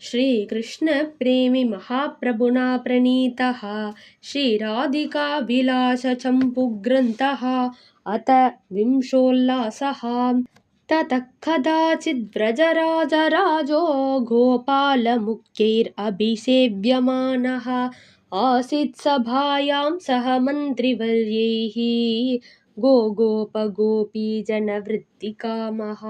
श्रीकृष्णप्रेमी महाप्रभुना प्रणीतः श्रीराधिकाविलासचम्पुग्रन्थः अथ विंशोल्लासः। ततः कदाचिद् व्रजराजराजो गोपालमुख्यैरभिसेव्यमानः आसीत् सभायां सह मन्त्रिवर्यैः गोपीजनवृत्तिकामः।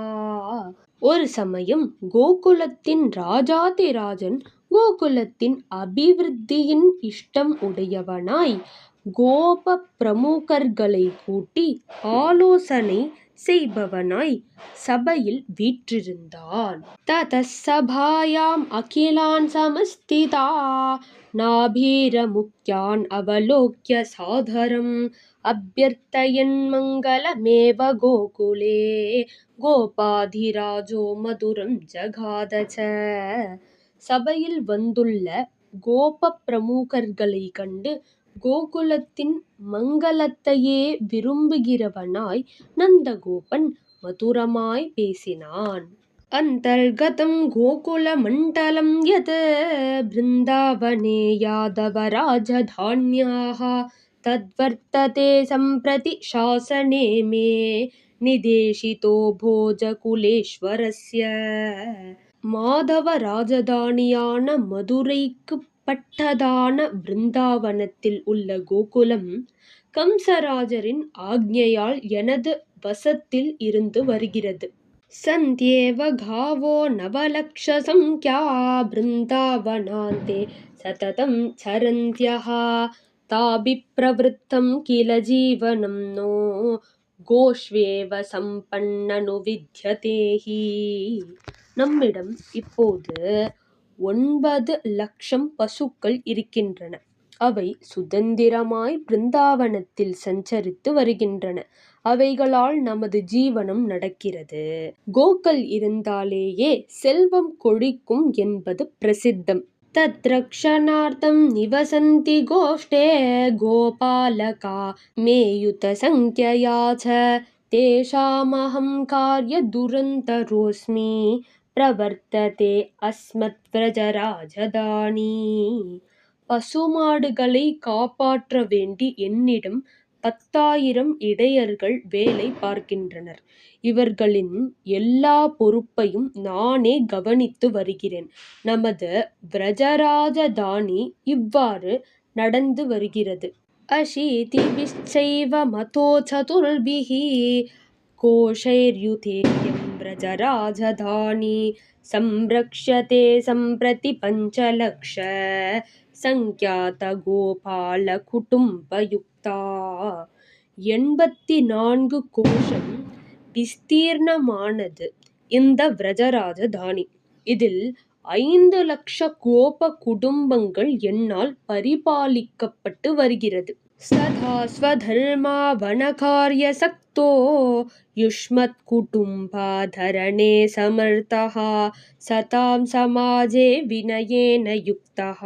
ஒரு சமயம் கோகுலத்தின் ராஜாதிராஜன் கோகுலத்தின் அபிவிருத்தியின் இஷ்டம் உடையவனாய் கோப பிரமுகர்களை கூட்டி ஆலோசனை செய்பவனாய் சபையில் வீற்றிருந்தான். ததசபாயாம் அகிலான் சமஸ்திதா நாபீரமுக்யான் அவலோக்ய சாதரம் அபியர்த்தயன் மங்களமேவ கோகுலே கோபாதிராஜோ மதுரம் ஜகாதச. சபையில் வந்துள்ள கோப பிரமுகர்களை கண்டு கோகுலத்தின் மங்களத்தையே விரும்புகிறவனாய் நந்தகோபன் மதுரமாய் பேசினான். அந்தர்கதம் கோகுல மண்டலம் யத் பிருந்தாவனே யாதவ ராஜதான்யாः தத்வர்த்ததே சம்பிரதி சாசனே மே நிதேஷிதோ போஜகுலேஸ்வரஸ்ய. மாதவ ராஜதானியான மதுரைக்கு பட்டதான பிருந்தாவனத்தில் உள்ள கோகுலம் கம்சராஜரின் ஆக்ஞையால் எனது வசத்தில் இருந்து வருகிறது. சந்தியேவ காவோ நவலக்ஷ சம்க்யா பிருந்தாவனாந்தே சததம் சரந்த்யः தாபி பிரவருத்தம் கில ஜீவனம் நோ கோஷ்வேவ சம்பன்னனு வித்யதேஹி. நம்மிடம் இப்போது 9,00,000 பசுக்கள் இருக்கின்றன. அவை சுதந்திரமாய் பிருந்தாவனத்தில் சஞ்சரித்து வருகின்றன. அவைகளால் நமது ஜீவனம் நடக்கிறது. கோக்கள் இருந்தாலேயே செல்வம் கொழிக்கும் என்பது பிரசித்தம். தத்ரக்ஷணார்த்தம் நிவசந்தி கோஷ்டே கோபாலகா மேயுத சங்க்யயா ச தேஷாமஹம் கார்ய துரந்தரோஸ்மி பிரவர்த்ததே அஸ்மத் விரஜராஜதானி. பசுமாடுகளை காப்பாற்ற வேண்டி என்னிடம் 10,000 இடையர்கள் வேலை பார்க்கின்றனர். இவர்களின் எல்லா பொறுப்பையும் நானே கவனித்து வருகிறேன். நமது விரஜராஜதானி இவ்வாறு நடந்து வருகிறது. அஷீதிபிச்சைவ மதோ சதுர்பிஹி கோஷைர்யுதேயம் விரஜராஜதானி சம்ரக்ஷ்யதே சம்பிரதி 5,00,000 சங்க்யாத கோபால குடும்பயுக்தா. 84 கோஷம் விஸ்தீர்ணமானது இந்த விரஜராஜதானி. இதில் 5,00,000 கோப குடும்பங்கள் என்னால் பரிபாலிக்கப்பட்டு வருகிறது. சதா ஸ்வதர்மா வனகார்ய சக்தோ யுஷ்மத் குடும்பாதரணே சமர்த்தः சதாம் சமாஜே வினயேன யுக்தः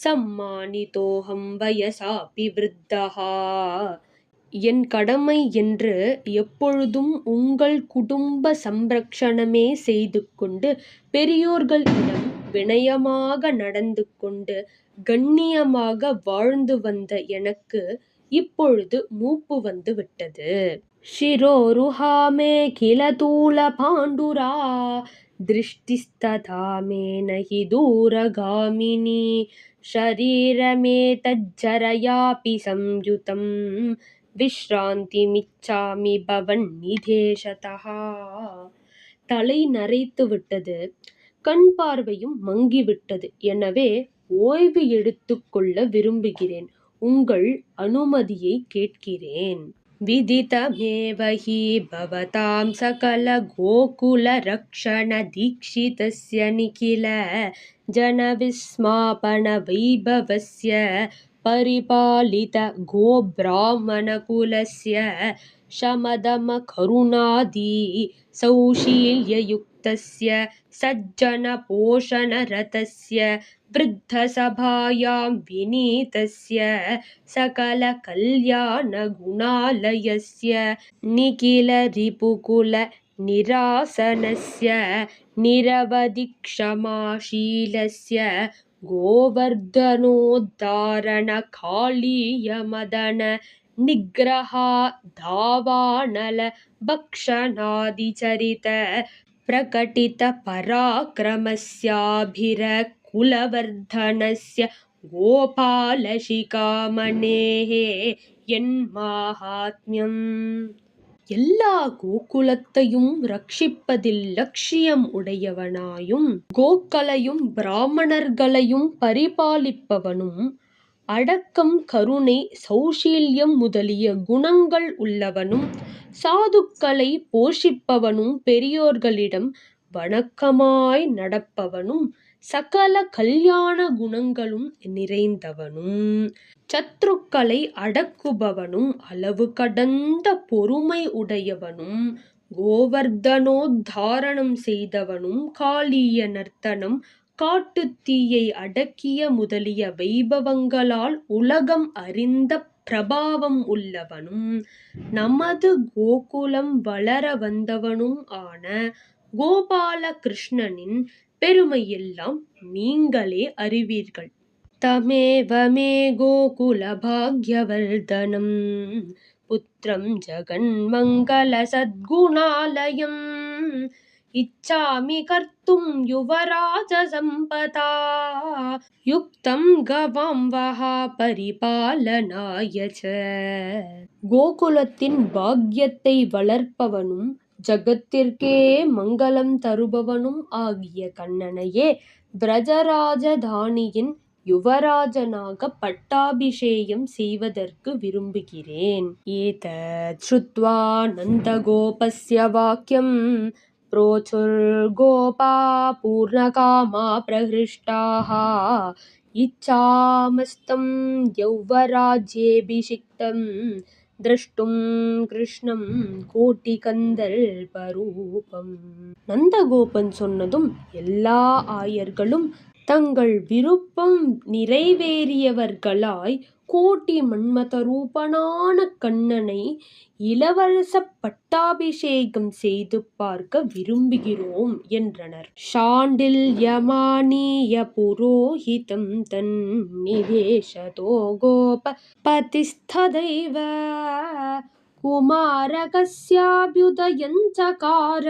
சம்மானிதோஹம் வயசாபி விருத்தः. என் கடமை என்று எப்பொழுதும் உங்கள் குடும்ப சம்ரக்ஷணமே செய்து கொண்டு பெரியோர்களிடம் வினயமாக நடந்து கொண்டு கண்ணியமாக வாழ்ந்து வந்த எனக்கு இப்பொழுது மூப்பு வந்து விட்டது. சிரோருஹாமே கில தூல பாண்டுரா திருஷ்டிஸ்ததா மே நஹி தூரகாமினி ஷரீரமே தஜ்ஜரயாபி சம்யுதம் விஸ்ராந்திமிச்சாமி பவன் நிதேஷதः. தலை நரைத்து விட்டது, கண் பார்வையும் மங்கிவிட்டது. எனவே ஓய்வு எடுத்துக்கொள்ள விரும்புகிறேன். உங்கள் அனுமதியை கேட்கிறேன். விதிதமேவ ஹி பவதாம் சகல கோகுல ரக்ஷண தீக்ஷிதஸ்ய நிகில ஜன விஸ்மாபன வைபவஸ்ய பரிபாலித கோப்ராஹ்மண குலஸ்ய சமதம கருணாதி சௌஷீல்யயுக்தஸ்ய சஜ்ஜன போஷண ரதஸ்ய விருத்த சபாயாம் வினீதஸ்ய சகல கல்யாண குணாலயஸ்ய நிகில ரிபுகுல निरासनस्य निरवधिक्षमाशीलस्य गोवर्धनोद्धारणकालीयमदन निग्रहा धावानल भक्षणादिचरित प्रकटित पराक्रमस्याभिरकुलवर्धनस्य गोपालशिखामणेः என்மாஹாத்மியம். எல்லா கோகுலத்தையும் ரட்சிப்பதில் லட்சியம் உடையவனாயும் கோக்களையும் பிராமணர்களையும் பரிபாலிப்பவனும் அடக்கம் கருணை சௌஷீல்யம் முதலிய குணங்கள் உள்ளவனும் சாதுக்களை போஷிப்பவனும் பெரியோர்களிடம் வணக்கமாய் நடப்பவனும் சகல கல்யாண குணங்களும் நிறைந்தவனும் சத்ருக்களை அடக்குபவனும் அளவு கடந்த பொறுமை உடையவனும் கோவர்தனோத்தாரணம் செய்தவனும் காளிய நர்த்தனம் காட்டுத்தீயை அடக்கிய முதலிய வைபவங்களால் உலகம் அறிந்த பிரபாவம் உள்ளவனும் நமது கோகுலம் வளர வந்தவனும் ஆன கோபால கிருஷ்ணனின் பெருமையெல்லாம் நீங்களே அறிவீர்கள். தமேவ மே கோகுல பாக்யவர்தனம் புத்திரம் ஜகன்மங்கள சத்குணாலயம் இச்சாமி கர்த்தும் யுவராஜ சம்பதா யுக்தம் கவாம் வஹா பரிபாலனாய ச. கோகுலத்தின் பாக்யத்தை வளர்ப்பவனும் ஜகத்திற்கே மங்களம் தருபவனும் ஆகிய கண்ணனையே பிரஜராஜதானியின் யுவராஜனாக பட்டாபிஷேகம் செய்வதற்கு விரும்புகிறேன். ஏதத் ஸ்ருத்வா நந்தகோபஸ்ய வாக்கியம் प्रोचुर्गोपा पूर्णकामा प्रहृष्टाः इच्छामस्तं यौवराज्येऽभिषिक्तं द्रष्टुं கிருஷ்ணம் கோட்டிகந்தர்பரூபம். நந்தகோபன் சொன்னதும் எல்லா ஆயர்களும் தங்கள் விருப்பம் நிறைவேறியவர்களாய் கோட்டி மன்மதரூபனான கண்ணனை இளவரச பட்டாபிஷேகம் செய்து பார்க்க விரும்புகிறோம் என்றனர். சாண்டில்யமானிய புரோஹிதம் தன் நிதேசதோ கோப பதிஸ்ததைவ குமாரகஸ்யாபியுதயஞ்சகார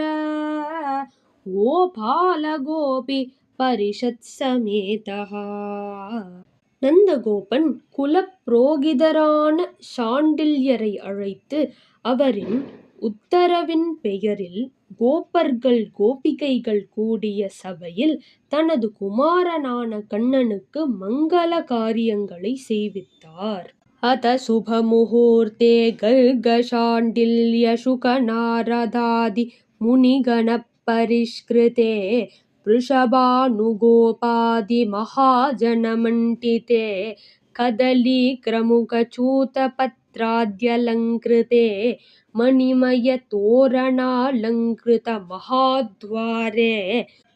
கோபால கோபி பரிஷத் சமேதஹா. நந்தகோபன் குலப்புரோகிதரான சாண்டில்யரை அழைத்து அவரின் உத்தரவின் பெயரில் கோபர்கள் கோபிகைகள் கூடிய சபையில் தனது குமாரனான கண்ணனுக்கு மங்கள காரியங்களை செய்வித்தார். அத சுபமுகூர்த்தே கர்கசாண்டில்ய சுகநாரதாதி முனிகண பரிஷ்கிருதே वृषभानुगोपादि महाजनमण्डिते कदलीक्रमुकचूतपत्राद्यलङ्कृते मणिमयतोरणालङ्कृत महाद्वारे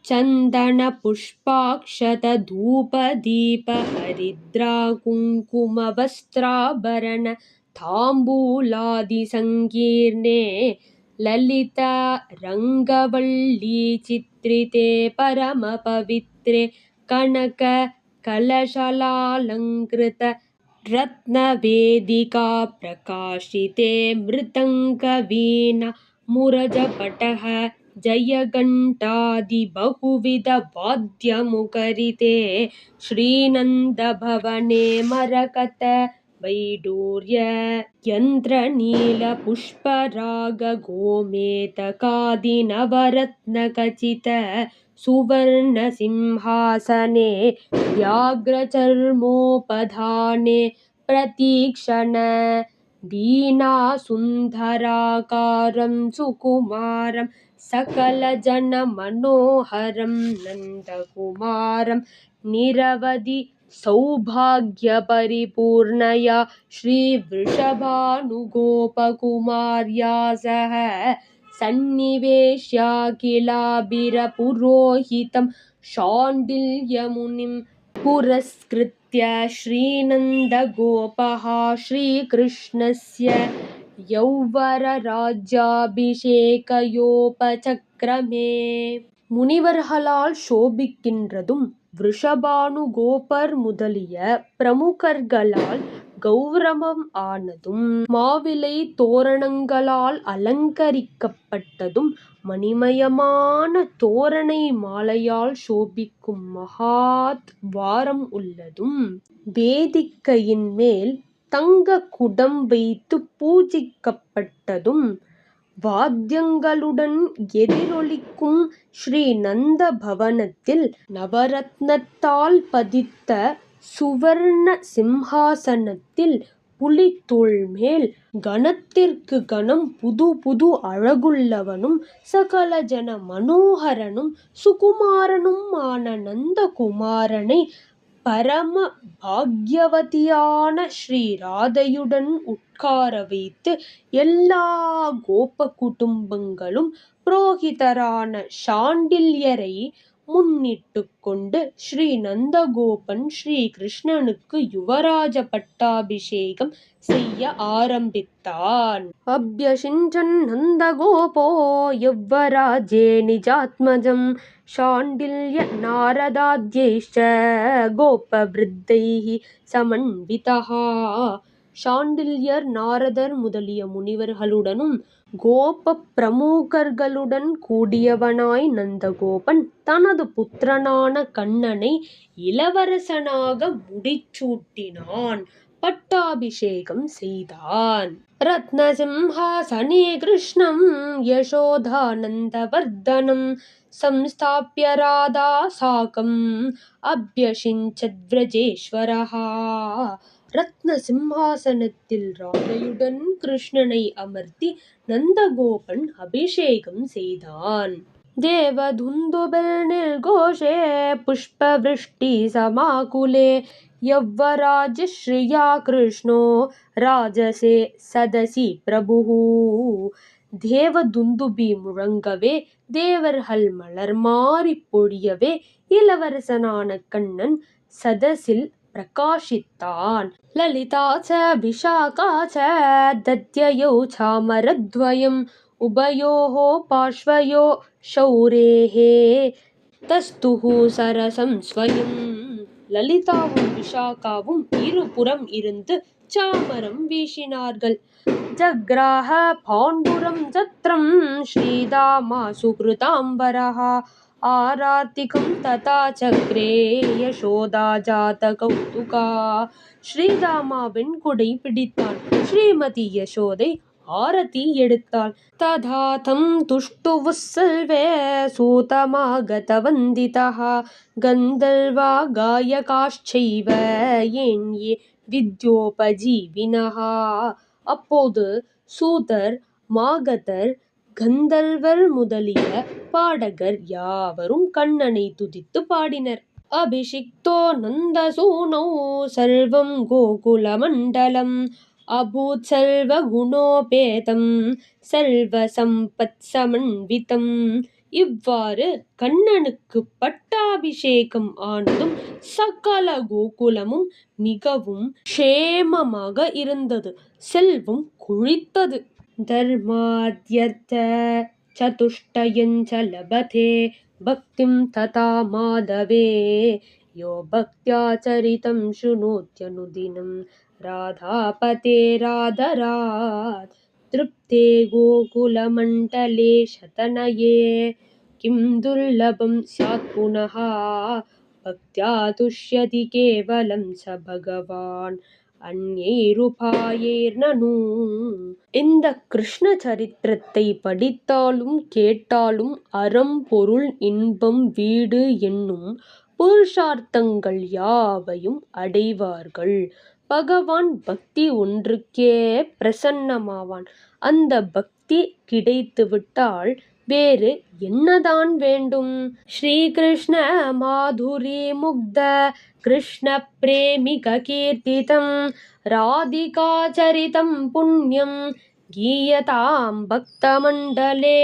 चन्दनपुष्पाक्षतधूपदीपहरिद्राकुङ्कुमवस्त्राभरण ताम्बूलादिसङ्कीर्णे ललिता रङ्गवल्ली चित्रिते परमपवित्रे कनक कलशलालङ्कृत रत्नवेदिका प्रकाशिते मृदङ्गवीणा मुरजपटः जयघण्टादि बहुविध वाद्यमुखरिते श्रीनन्दभवने मरकत वैडूर्य यन्त्रनीलपुष्पराग गोमेतकादि नवरत्नखचित सुवर्णसिंहासने व्याघ्रचर्मोपधाने प्रतीक्षण दीनासुन्दराकारं सुकुमारं सकलजनमनोहरं नन्दकुमारं निरवधि सौभाग्यपरिपूर्णया श्रीवृषभानुगोपकुमार्या सह सन्निवेश्याखिलाभिरपुरोहितं शाण्डिल्यमुनिं पुरस्कृत्य श्रीनन्दगोपः श्रीकृष्णस्य யௌவர ராஜ்யாபிஷேகயோபசக்ரமே. முனிவர்களால் சோபிக்கின்றதும் விருஷபானு கோபர் முதலிய பிரமுகர்களால் கௌரவம் ஆனதும் மாவிலை தோரணங்களால் அலங்கரிக்கப்பட்டதும் மணிமயமான தோரணை மாலையால் சோபிக்கும் மகாத் வாரம் உள்ளதும் வேதிக்கையின் மேல் தங்க குடம் வைத்து பூஜிக்கப்பட்டதும் வாத்தியங்களுடன் எதிரொலிக்கும் ஸ்ரீநந்த பவனத்தில் நவரத்னத்தால் பதித்த சுவர்ண சிம்ஹாசனத்தில் புலித்தோள் மேல் கணத்திற்கு கணம் புது புது அழகுள்ளவனும் சகல ஜன மனோகரனும் சுகுமாரனும் ஆன நந்தகுமாரனை பரம பாக்யவதியான ஸ்ரீ ராதையுடன் உட்கார வைத்து எல்லா கோப குடும்பங்களும் புரோகிதரான சாண்டில்யரை முன்னிட்டு கொண்டு ஸ்ரீ நந்தகோபன் ஸ்ரீ கிருஷ்ணனுக்கு யுவராஜ பட்டாபிஷேகம் செய்ய ஆரம்பித்தான். அப்யசிஞ்சன் நந்தகோபோ யவ்வராஜே நிஜாத்மஜம் சாண்டில்ய நாரதாத்யைஷ்ச கோபவ்ருத்தைஹி சமன்விதஹ. சாண்டில்யர் நாரதர் முதலிய முனிவர்களுடனும் கோப பிரமுகர்களுடன் கூடியவனாய் நந்தகோபன் தனது புத்திரனான கண்ணனை இளவரசனாக முடிசூட்டினான், பட்டாபிஷேகம் செய்தான். ரத்னசிம்ஹாசனே கிருஷ்ணம் யசோதானந்தவர்தனம் சம்ஸ்தாப்ய ராதா சாகம் அப்யசிஞ்சத் விரஜேஸ்வரஹ. ரத்ன சிம்ஹாசனத்தில் ராதையுடன் கிருஷ்ணனை அமர்த்தி நந்தகோபன் அபிஷேகம் செய்தான். தேவதுந்துபில் நிர்கோஷே புஷ்பவிருஷ்டி சமாகுலே யவ்வராஜ ஸ்ரீயா கிருஷ்ணோ ராஜசே சதசி பிரபுஹு. தேவதுந்துபி முழங்கவே, தேவர்கள் மலர் மாறி பொழியவே இளவரசனான கண்ணன் சதசில் பிரகாசித்தான். லலிதா ச விஷாகா ச தத்யயௌ சாமரத்வயம் உபயோः பார்ஷ்வயோ ஷௌரேः தஸ்துஹு சரசம் ஸ்வயம். லலிதாவும் விஷாகாவும் இருபுறம் இருந்து சாமரம் வீசினார்கள். ஜக்ராஹ பாண்டுரம் சத்ரம் ஸ்ரீதாமா சுக்ருதாம்பரஹ ஆரார்த்திகம் ததா சக்ரே யசோதா ஜாத கௌதுகா. ஸ்ரீதாமா வெண்குடை பிடித்தான். ஸ்ரீமதி யசோதை ஆரதி எடுத்தாள். ததாதம் துஷ்டுவுஸ்ஸல்வே சூதமாகதவந்திதஹ கந்தர்வா காயகாಶ್ಚைவ ஏன்யே வித்யோபஜீவினஹ. அப்போது சூதர், மாகதர், கந்தர்வர் முதலிய பாடகர் யாவரும் கண்ணனை துதித்து பாடினர். அபிஷிக்தோ நந்தசூனோ சர்வம் கோகுலமண்டலம் அபூத் சர்வ குணோபேதம் சர்வ சம்பத் சமன்விதம். இவ்வாறு கண்ணனுக்கு பட்டாபிஷேகம் ஆனதும் சகல கோகுலமும் மிகவும் க்ஷேமமாக இருந்தது, செல்வம் கொழித்தது. தர்மாத்யர்த்த சதுஷ்டயஞ்ச லபதே பக்திம் ததா மாதவே யோ பக்த்யாச்சரிதம் ஷுணோத்யனுதினம் ராதாபதே ராதராத் திருப்தே கோகுலமண்டலே சதனயே கிம் துர்லபம் ஸ்யாத் புனः பக்த்யா துஷ்யதி கேவலம் ச பகவான் அன்யைருபாயைர்நனு. இந்த கிருஷ்ண சரித்திரத்தை படித்தாலும் கேட்டாலும் அறம், பொருள், இன்பம், வீடு என்னும் புருஷார்த்தங்கள் யாவையும் அடைவார்கள். பகவான் பக்தி ஒன்றுக்கே பிரசன்னமாவான். அந்த பக்தி கிடைத்துவிட்டால் வேறு என்னதான் வேண்டும்? ஸ்ரீகிருஷ்ண மாதுரி முக்த கிருஷ்ண பிரேமிக கீர்த்திதம் ராதிகா சரிதம் புண்ணியம் கீயதாம் பக்த மண்டலே.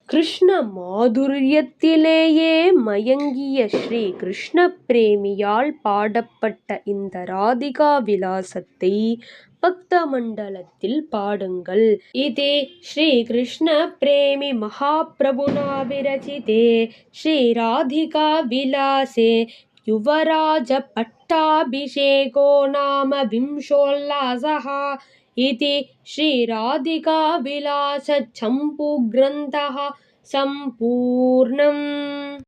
கிருஷ்ண மாதுரியத்திலேயே மயங்கிய ஸ்ரீ கிருஷ்ண பிரேமியால் பாடப்பட்ட இந்த ராதிகா விலாசத்தை பக்த மண்டலத்தில் பாடுங்கள். இதே ஸ்ரீ கிருஷ்ண பிரேமி மகாபிரபுனா விரச்சிதே ஸ்ரீ ராதிகா விலாசே யுவராஜ பட்டாபிஷேகோ நாம விம்சோல்லாசः इति श्रीराधिकाविलासचम्पूग्रन्थः सम्पूर्णम्।